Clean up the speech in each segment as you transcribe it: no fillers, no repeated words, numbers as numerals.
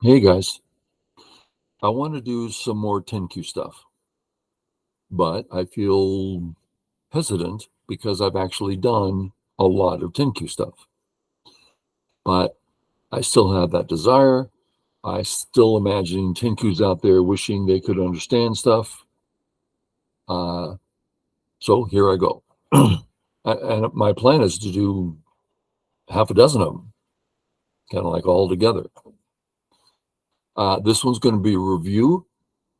Hey guys, I want to do some more 10Q stuff, but I feel hesitant because I've actually done a lot of 10Q stuff. But I still have that desire. I still imagine 10Qs out there wishing they could understand stuff. Uh, so here I go. And my plan is to do half a dozen of them, kind of like all together. This one's going to be a review.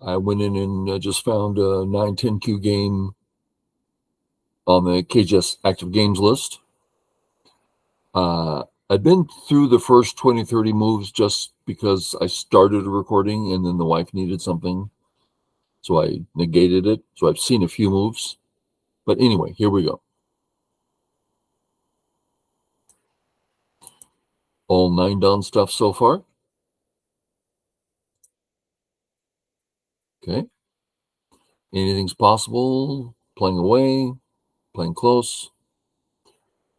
I went in and just found a 910Q game on the KGS active games list. I'd been through the first 20, 30 moves just because I started a recording and then the wife needed something. So I negated it. So I've seen a few moves. But anyway, here we go. All 9 down stuff so far. Okay. Anything's possible. Playing away, playing close.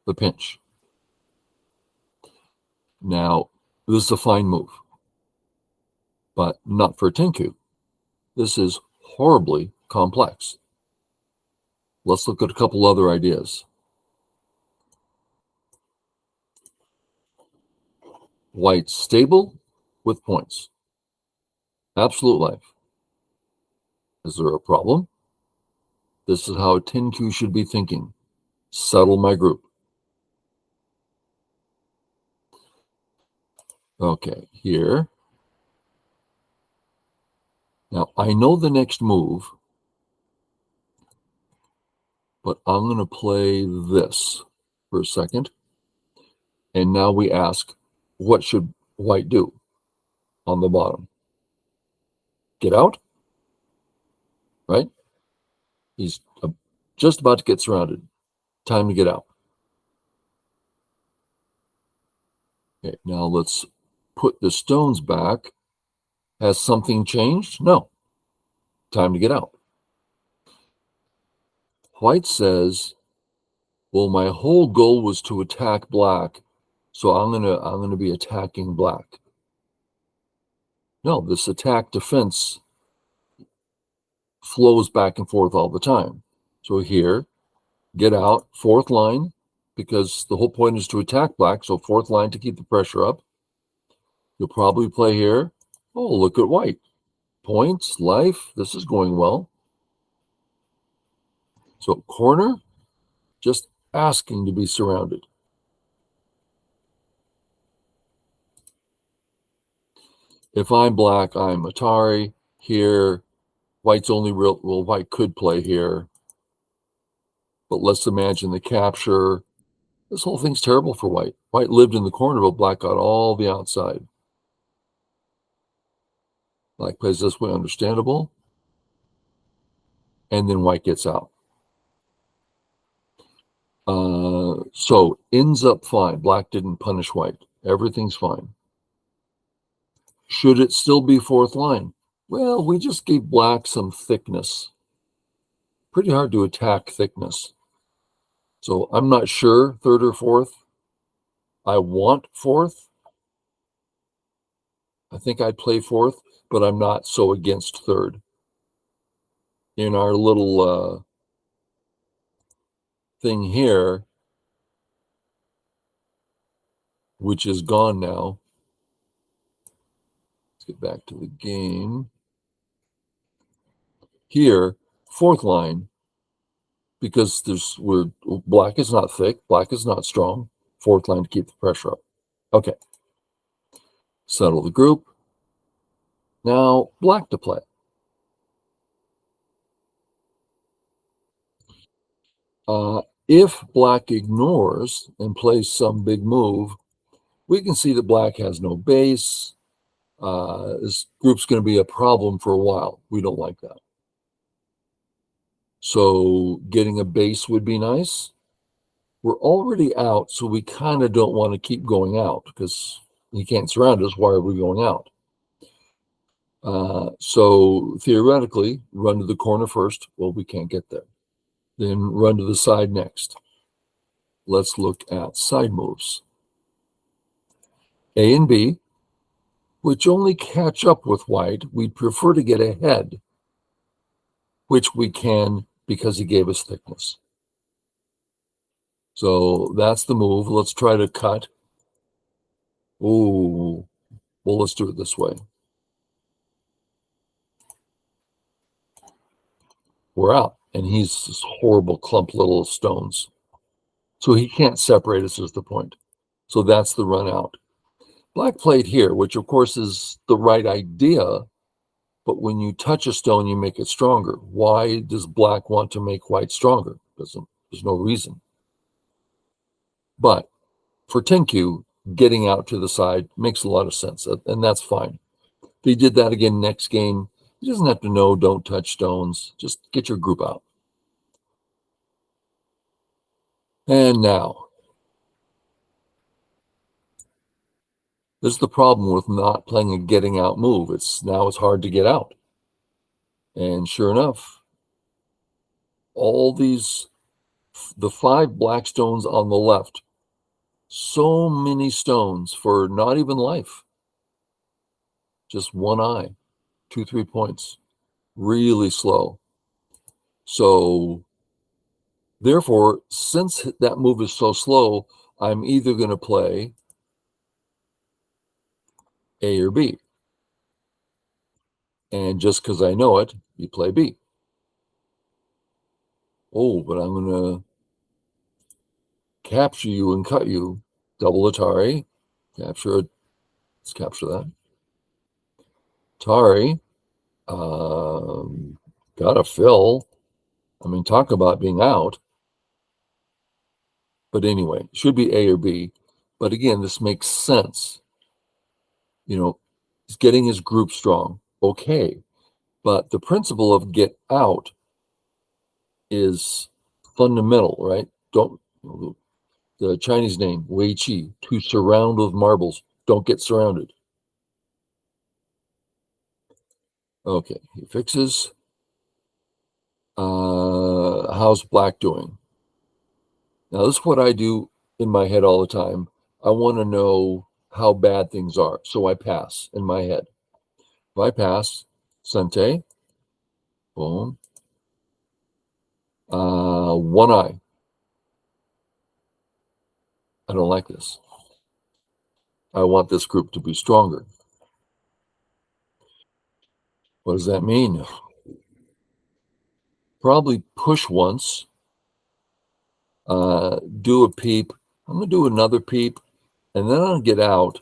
The pinch. Now, this is a fine move, but not for a 10Q. This is horribly complex. Let's look at a couple other ideas. White stable with points. Absolute life. Is there a problem? This is how a 10Q should be thinking. Settle my group. Okay, here. Now, I know the next move, but I'm going to play this for a second. And now we ask, what should white do on the bottom? Get out? Right? He's just about to get surrounded. Time to get out. Okay, now let's put the stones back. Has something changed? No. Time to get out. White says, well, my whole goal was to attack black, so I'm gonna be attacking black. No, this attack defense flows back and forth all the time. So here, get out, fourth line, because the whole point is to attack black, so fourth line to keep the pressure up. You'll probably play here. Oh, look at white. Points, life, this is going well. So corner, just asking to be surrounded. If I'm black, I'm Atari. Here, white's only real, well, white could play here. But let's imagine the capture. This whole thing's terrible for white. White lived in the corner, but black got all the outside. Black plays this way, understandable. And then white gets out. So ends up fine. Black didn't punish white. Everything's fine. Should it still be fourth line? Well, we just gave black some thickness. Pretty hard to attack thickness. So I'm not sure, third or fourth. I want fourth. I think I'd play fourth, but I'm not so against third. In our little thing here, which is gone now. Let's get back to the game. Here, fourth line, because black is not thick, black is not strong. Fourth line to keep the pressure up. Okay. Settle the group. Now, black to play. If black ignores and plays some big move, we can see that black has no base. This group's going to be a problem for a while. We don't like that. So getting a base would be nice. We're already out, so we kind of don't want to keep going out because he can't surround us. Why are we going out? So theoretically, run to the corner first. Well, we can't get there. Then run to the side next. Let's look at side moves. A and B. which only catch up with white. We'd prefer to get ahead, which we can because he gave us thickness. So that's the move. Let's try to cut. Oh, well, let's do it this way. We're out, and he's this horrible clump little stones. So he can't separate us is the point. So that's the run out. Black played here, which of course is the right idea, but when you touch a stone, you make it stronger. Why does black want to make white stronger? There's no reason. But for Tenkyu, getting out to the side makes a lot of sense, and that's fine. If he did that again next game, he doesn't have to know don't touch stones. Just get your group out. And now, this is the problem with not playing a getting out move. It's hard to get out. And sure enough, all the 5 black stones on the left, so many stones for not even life. Just one eye, 2, 3 points, really slow. So therefore, since that move is so slow, I'm either going to play A or B. And just because I know it, you play B. Oh, but I'm going to capture you and cut you. Double Atari. Capture it. Let's capture that. Atari. Gotta fill. I mean, talk about being out. But anyway, should be A or B. But again, this makes sense. He's getting his group strong. Okay. But the principle of get out is fundamental, right? Don't the Chinese name, Wei Qi, to surround with marbles. Don't get surrounded. Okay, he fixes. How's black doing? Now, this is what I do in my head all the time. I want to know how bad things are. So I pass in my head. If I pass, Sente, boom, one eye. I don't like this. I want this group to be stronger. What does that mean? Probably push once, do a peep. I'm going to do another peep, and then I'll get out.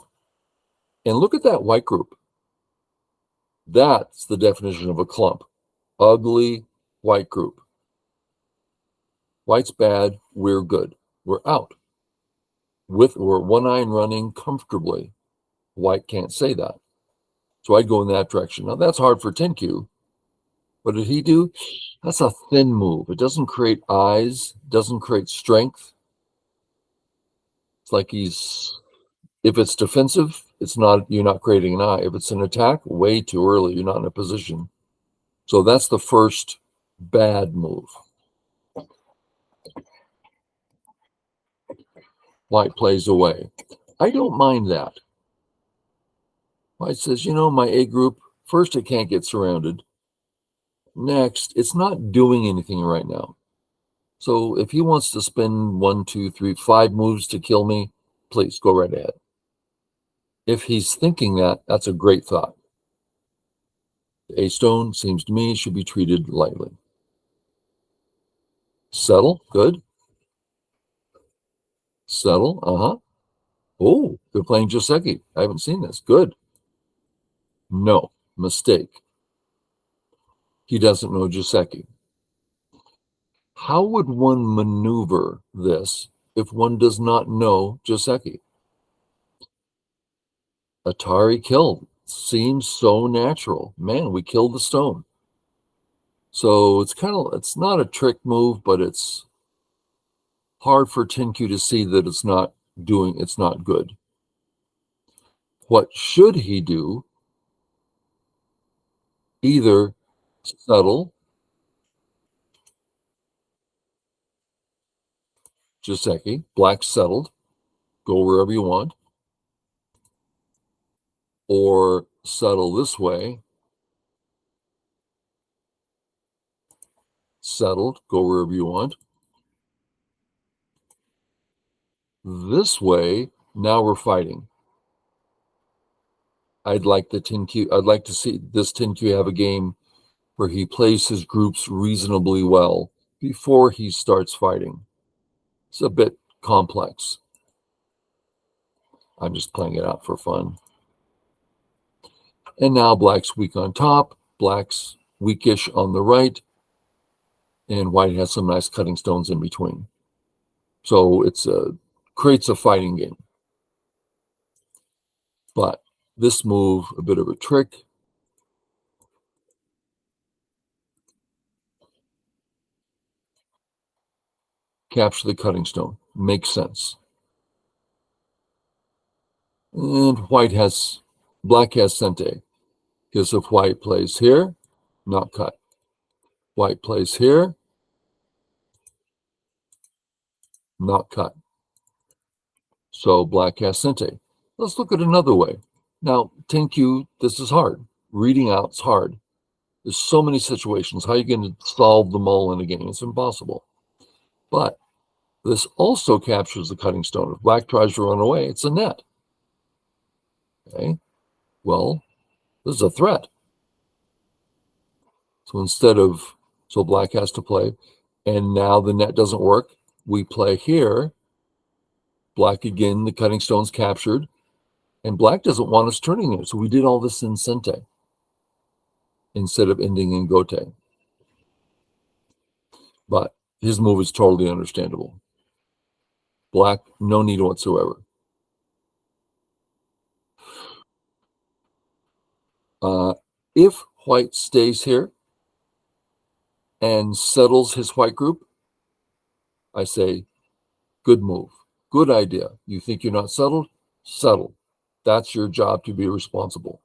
And look at that white group. That's the definition of a clump. Ugly white group. White's bad, we're good. We're out. We're one eye running comfortably. White can't say that. So I'd go in that direction. Now that's hard for Tenkyu. What did he do? That's a thin move. It doesn't create eyes, doesn't create strength. It's like if it's defensive, you're not creating an eye. If it's an attack, way too early. You're not in a position. So that's the first bad move. White plays away. I don't mind that. White says, my A group, first, it can't get surrounded. Next, it's not doing anything right now. So if he wants to spend 1, 2, 3, 5 moves to kill me, please go right ahead. If he's thinking that, that's a great thought. The A stone, seems to me, should be treated lightly. Settle, good. Settle, Oh, they're playing Joseki. I haven't seen this. Good. No, mistake. He doesn't know Joseki. How would one maneuver this if one does not know Joseki? Atari killed. Seems so natural. Man, we killed the stone. So it's not a trick move, but it's hard for Tenkyu to see that it's not good. What should he do? Either settle, Joseki, black settled, go wherever you want. or settle this way. Settled, go wherever you want. This way, now we're fighting. I'd like to see this 10Q have a game where he plays his groups reasonably well before he starts fighting. It's a bit complex. I'm just playing it out for fun. And now black's weak on top, black's weakish on the right, and white has some nice cutting stones in between. So creates a fighting game. But this move, a bit of a trick. Capture the cutting stone. Makes sense. And black has sente. Because if white plays here, not cut. White plays here, not cut. So black has sente. Let's look at another way. Now, 10Q, this is hard. Reading out is hard. There's so many situations. How are you going to solve them all in a game? It's impossible. But this also captures the cutting stone. If black tries to run away, it's a net. Okay, well, this is a threat. So black has to play, and now the net doesn't work. We play here. Black again, the cutting stone's captured, and black doesn't want us turning it. So we did all this in sente instead of ending in gote. But his move is totally understandable. Black, no need whatsoever. If white stays here and settles his white group, I say, good move, good idea. You think you're not settled? Settle. That's your job to be responsible.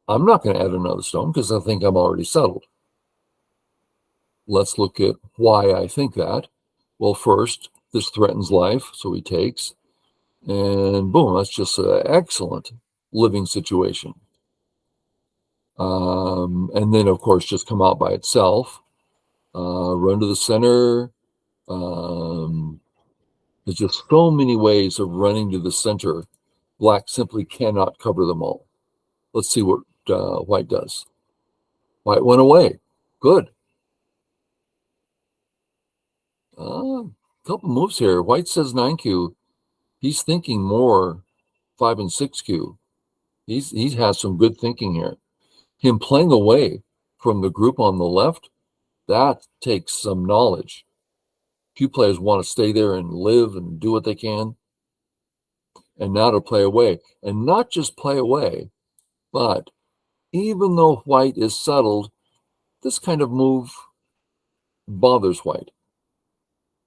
I'm not going to add another stone because I think I'm already settled. Let's look at why I think that. Well, first, this threatens life, so he takes. And boom, that's just an excellent living situation. And then, of course, just come out by itself. Run to the center. There's just so many ways of running to the center. Black simply cannot cover them all. Let's see what white does. White went away. Good. Couple moves here. White says 9Q. He's thinking more 5 and 6Q. He has some good thinking here. Him playing away from the group on the left, that takes some knowledge. Few players want to stay there and live and do what they can. And now to play away. And not just play away, but even though white is settled, this kind of move bothers white.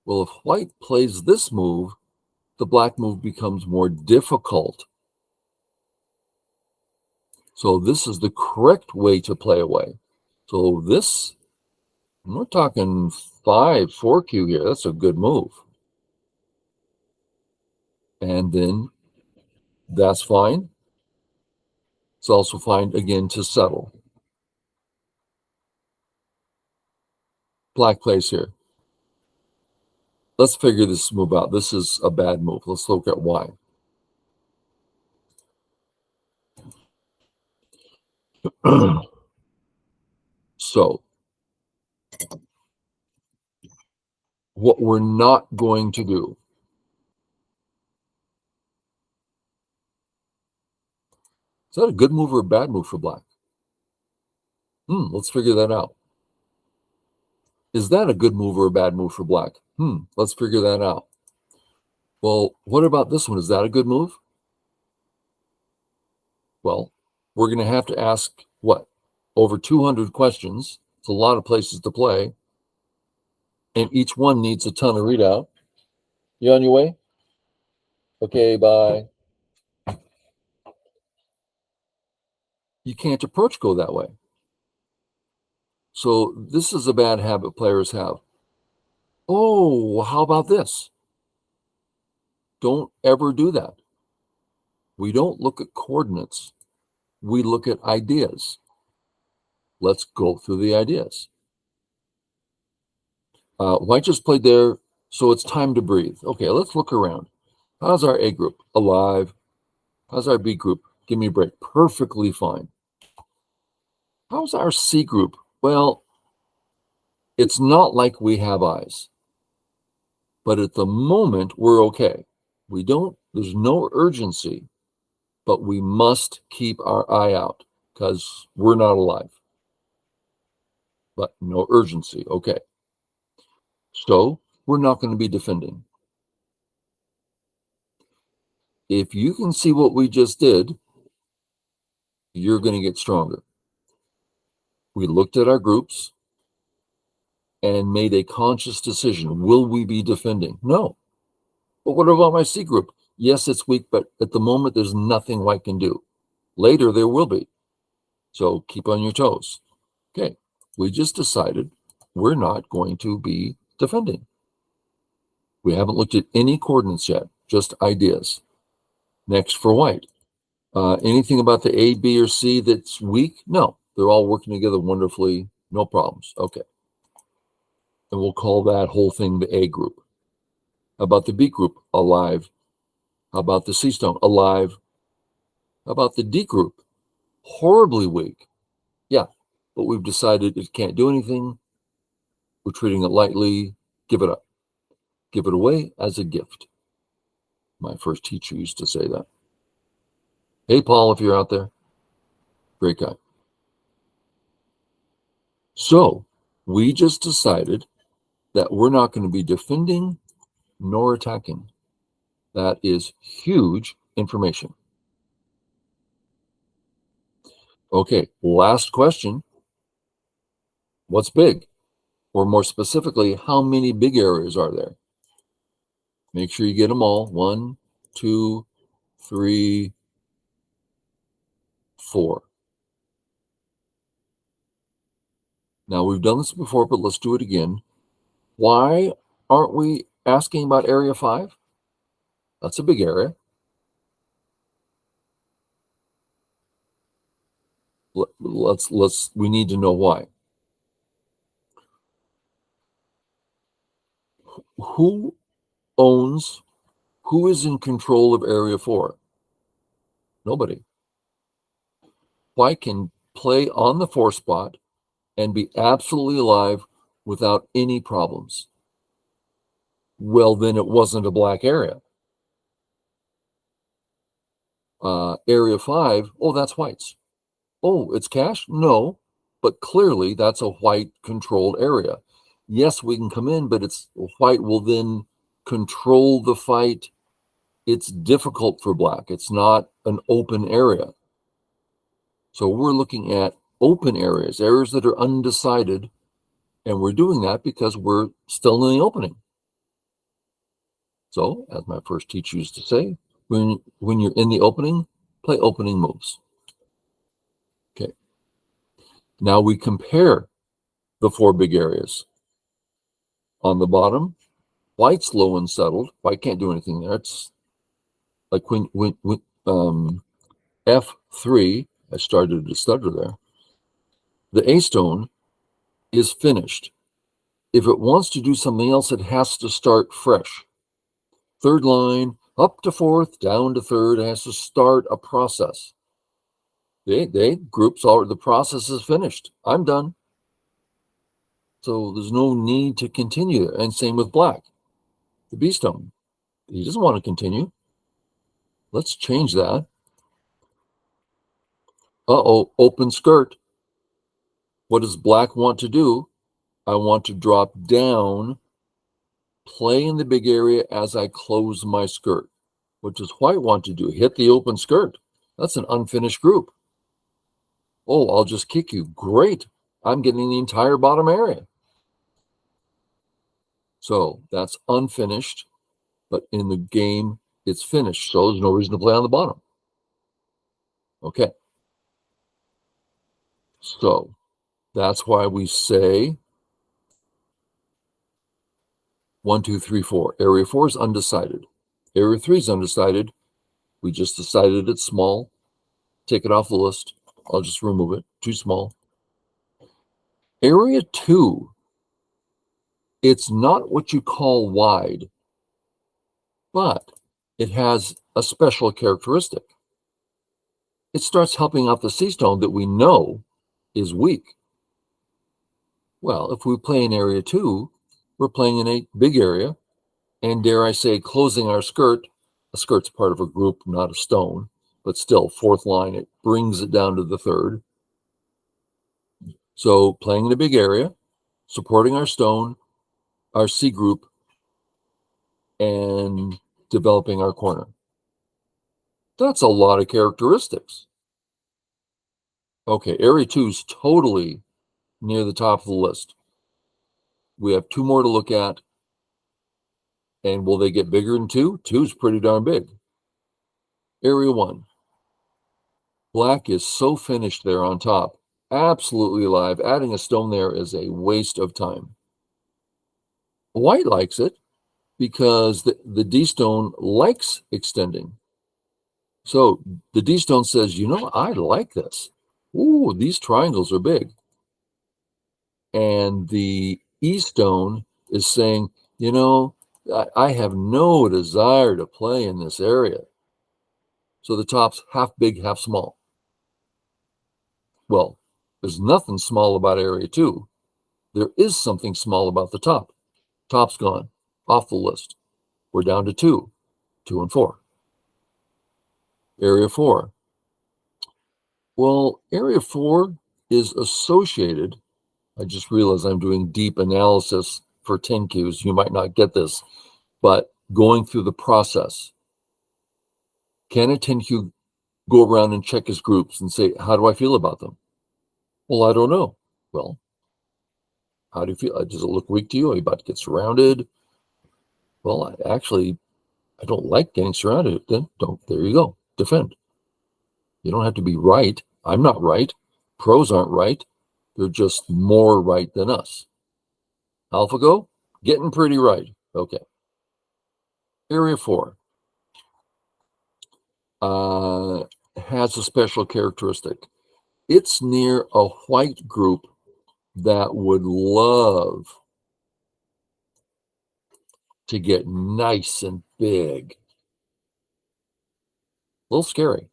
Well, if white plays this move, the black move becomes more difficult. So this is the correct way to play away. So this, we're talking 4Q here. That's a good move. And then that's fine. It's also fine, again, to settle. Black plays here. Let's figure this move out. This is a bad move. Let's look at why. So what we're not going to do. Is that a good move or a bad move for black? Let's figure that out. Is that a good move or a bad move for black? Let's figure that out. Well, what about this one? Is that a good move? Well, we're going to have to ask, what, over 200 questions. It's a lot of places to play. And each one needs a ton of readout. You on your way? Okay, bye. You can't approach go that way. So this is a bad habit players have. Oh, how about this? Don't ever do that. We don't look at coordinates we look at ideas. Let's go through the ideas. White just played there, so it's time to breathe. Okay, let's look around. How's our A group? Alive. How's our B group? Give me a break. Perfectly fine. How's our C group? Well, it's not like we have eyes, but at the moment, we're okay. There's no urgency, but we must keep our eye out because we're not alive. But no urgency. Okay. So we're not going to be defending. If you can see what we just did, you're going to get stronger. We looked at our groups and made a conscious decision. Will we be defending? No. But what about my C group? Yes, it's weak, but at the moment, there's nothing white can do. Later, there will be. So keep on your toes. Okay, we just decided we're not going to be defending. We haven't looked at any coordinates yet, just ideas. Next for white. Anything about the A, B, or C that's weak? No, they're all working together wonderfully. No problems. Okay. And we'll call that whole thing the A group. How about the B group? Alive. How about the C stone? Alive. How about the D group? Horribly weak. Yeah, but we've decided it can't do anything. We're treating it lightly. Give it up. Give it away as a gift. My first teacher used to say that. Hey, Paul, if you're out there, great guy. So we just decided that we're not going to be defending nor attacking. That is huge information. Okay, last question. What's big? Or more specifically, how many big areas are there? Make sure you get them all. 1, 2, 3, 4. Now, we've done this before, but let's do it again. Why aren't we asking about Area 5? That's a big area. We need to know why. Who is in control of Area 4? Nobody. White can play on the 4 spot and be absolutely alive without any problems. Well, then it wasn't a black area. Area 5, oh, that's white's. Oh, it's cash? No, but clearly that's a white controlled area. Yes, we can come in, but white will then control the fight. It's difficult for black. It's not an open area. So we're looking at open areas that are undecided, and we're doing that because we're still in the opening. So, as my first teacher used to say, when you're in the opening, play opening moves. Okay. Now we compare the 4 big areas. On the bottom, white's low and settled. White can't do anything there. It's like when F3, I started to stutter there. The A stone is finished. If it wants to do something else, it has to start fresh. 3rd line, up to 4th, down to 3rd, it has to start a process. The process is finished. I'm done. So there's no need to continue. And same with black. The B stone, he doesn't want to continue. Let's change that. Open skirt. What does black want to do? I want to drop down, play in the big area as I close my skirt. What does white want to do? Hit the open skirt. That's an unfinished group. Oh, I'll just kick you. Great. I'm getting the entire bottom area. So that's unfinished, but in the game, it's finished. So there's no reason to play on the bottom. Okay. So that's why we say 1, 2, 3, 4. Area 4 is undecided. Area 3 is undecided. We just decided it's small. Take it off the list. I'll just remove it. Too small. Area 2, it's not what you call wide, but it has a special characteristic. It starts helping out the sea stone that we know is weak. Well, if we play in Area 2, we're playing in a big area, and dare I say, closing our skirt. A skirt's part of a group, not a stone, but still, fourth line, it brings it down to the third. So playing in a big area, supporting our stone, our C group, and developing our corner. That's a lot of characteristics. Okay, Area 2 is totally near the top of the list. We have 2 more to look at. And will they get bigger than 2? 2 is pretty darn big. Area 1. Black is so finished there on top. Absolutely alive. Adding a stone there is a waste of time. White likes it because the D stone likes extending. So the D stone says, you know, I like this. Ooh, these triangles are big. And the E stone is saying, you know, I have no desire to play in this area. So the top's half big, half small. Well, there's nothing small about Area 2. There is something small about the top. Top's gone, off the list. We're down to 2, 2 and 4. Area 4. Well, Area 4 is associated. I just realized I'm doing deep analysis for 10 Qs. You might not get this, but going through the process. Can a 10Q go around and check his groups and say, how do I feel about them? Well, I don't know. Well, how do you feel? Does it look weak to you? Are you about to get surrounded? Well, I don't like getting surrounded. Then there you go. Defend. You don't have to be right. I'm not right. Pros aren't right. They're just more right than us. AlphaGo, getting pretty right. Okay. Area 4 has a special characteristic. It's near a white group that would love to get nice and big. A little scary.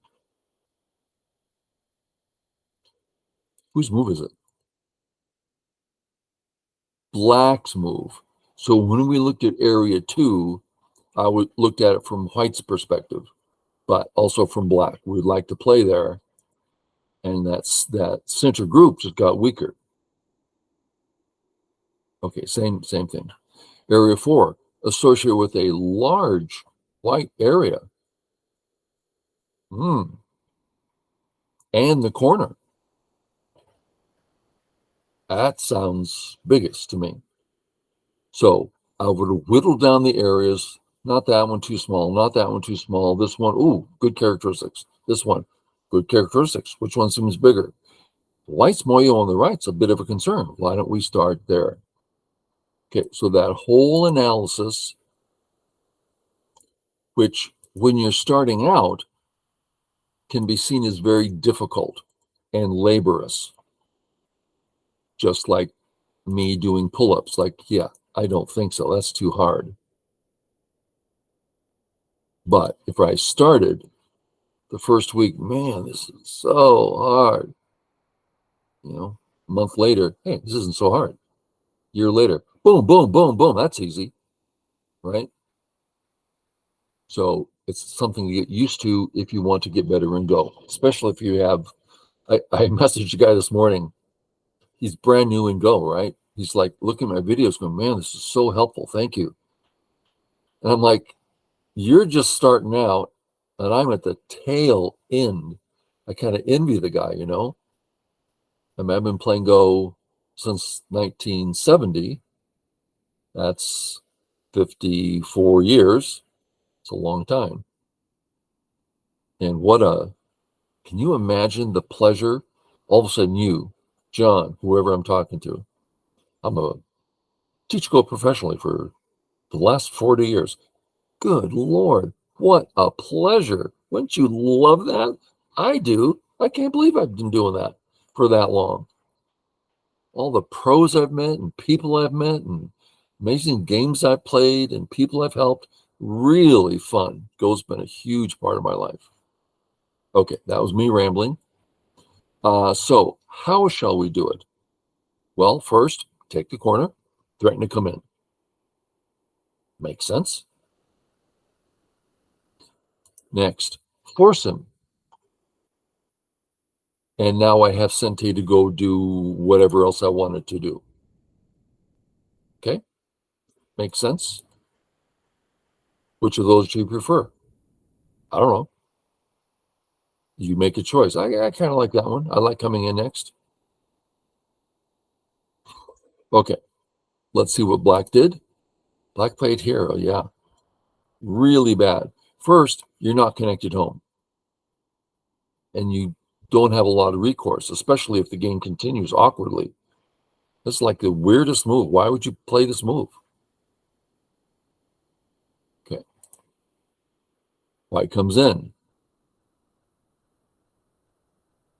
Whose move is it? Black's move. So when we looked at Area 2, I looked at it from white's perspective, but also from black. We'd like to play there, and that center group just got weaker. Okay, same thing. Area 4, associated with a large white area. And the corner. That sounds biggest to me. So I would whittle down the areas. Not that one too small, not that one too small. This one, ooh, good characteristics. This one, good characteristics. Which one seems bigger? White's moyo on the right's a bit of a concern. Why don't we start there? Okay, so that whole analysis, which when you're starting out, can be seen as very difficult and laborious. Just like me doing pull-ups. Like, yeah, I don't think so. That's too hard. But if I started the first week, man, this is so hard. You know, a month later, hey, this isn't so hard. Year later, boom, boom, boom, boom. That's easy, right? So it's something to get used to if you want to get better and go, especially if you have, I messaged a guy this morning. He's brand new in Go, right? He's like, looking at my videos going, man, this is so helpful. Thank you. And I'm like, you're just starting out and I'm at the tail end. I kind of envy the guy, you know? I mean, I've been playing Go since 1970. That's 54 years. It's a long time. And can you imagine the pleasure? All of a sudden you, John, whoever I'm talking to, I'm a teach Go professionally for the last 40 years. Good Lord, what a pleasure. Wouldn't you love that? I do. I can't believe I've been doing that for that long. All the pros I've met and people I've met and amazing games I've played and people I've helped. Really fun. Go's been a huge part of my life. Okay, that was me rambling. So how shall we do it? Well, first, take the corner, threaten to come in. Makes sense. Next, force him. And now I have Sente to go do whatever else I wanted to do. Okay, makes sense. Which of those do you prefer? I don't know. You make a choice. I kind of like that one. I like coming in next. Okay, let's see what black did. Black played here. Oh, yeah, really bad. First, you're not connected home. And you don't have a lot of recourse, especially if the game continues awkwardly. That's like the weirdest move. Why would you play this move? Okay. White comes in.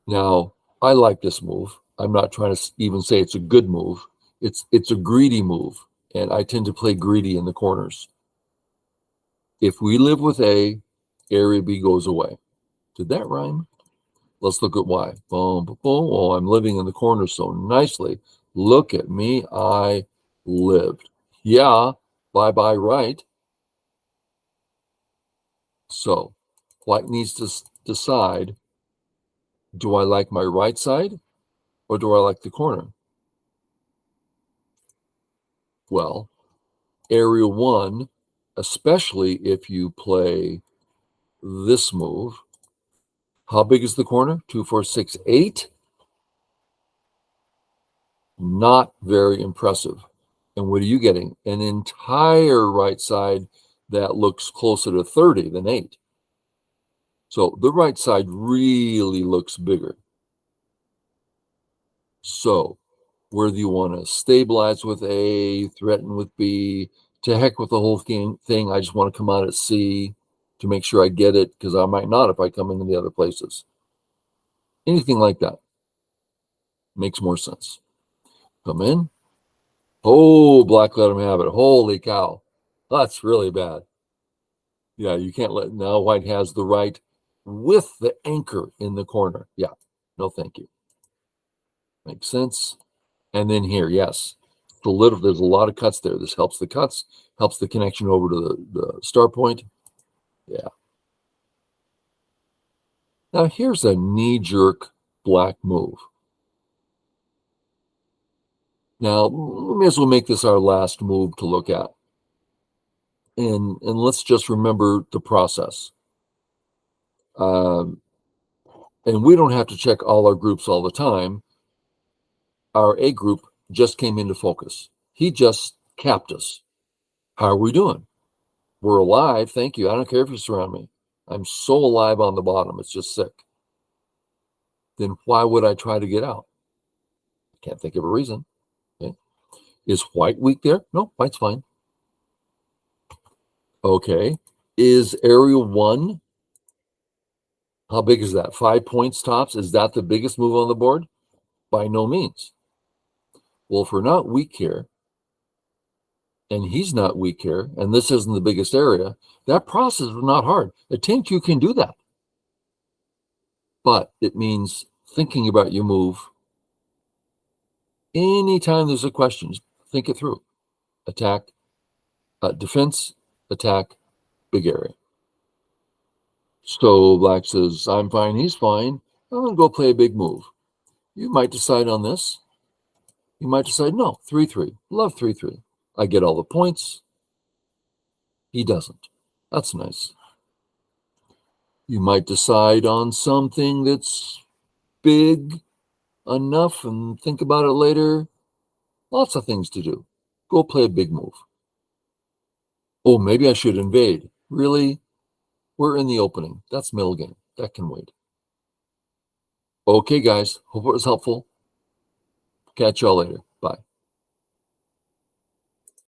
Now, I like this move. I'm not trying to even say it's a good move. It's a greedy move, and I tend to play greedy in the corners. If we live with A, area B goes away. Did that rhyme? Let's look at Y. Boom, boom, boom. Oh, I'm living in the corner so nicely. Look at me. I lived. Yeah, bye-bye right. So White needs to decide, do I like my right side or do I like the corner? Well, area 1, especially if you play this move, how big is the corner? 2, 4, 6, 8? Not very impressive. And what are you getting? An entire right side that looks closer to 30 than 8. So the right side really looks bigger. So where do you want to stabilize with A, threaten with B? To heck with the whole thing. I just want to come out at C to make sure I get it, because I might not if I come into the other places. Anything like that makes more sense. Come in. Oh, black let him have it. Holy cow. That's really bad. Yeah, you can't let, now white has the right with the anchor in the corner. Yeah, no thank you. Makes sense. And then here, yes, there's a lot of cuts there. This helps the cuts, helps the connection over to the start point. Yeah. Now here's a knee-jerk black move. Now, we may as well make this our last move to look at. And let's just remember the process. And we don't have to check all our groups all the time. Our A group just came into focus. He just capped us. How are we doing? We're alive. Thank you. I don't care if you surround me. I'm so alive on the bottom. It's just sick. Then why would I try to get out? Can't think of a reason. Okay. Is white weak there? No, white's fine. Okay. Is area 1? How big is that? 5 points tops? Is that the biggest move on the board? By no means. Well, if we're not weak here, and he's not weak here, and this isn't the biggest area, that process is not hard. A 10Q can do that. But it means thinking about your move. Anytime there's a question, think it through. Attack, defense, attack, big area. So black says, I'm fine, he's fine. I'm going to go play a big move. You might decide on this. You might decide, no, 3-3. Love 3-3. I get all the points. He doesn't. That's nice. You might decide on something that's big enough and think about it later. Lots of things to do. Go play a big move. Oh, maybe I should invade. Really? We're in the opening. That's middle game. That can wait. Okay, guys. Hope it was helpful. Catch y'all later.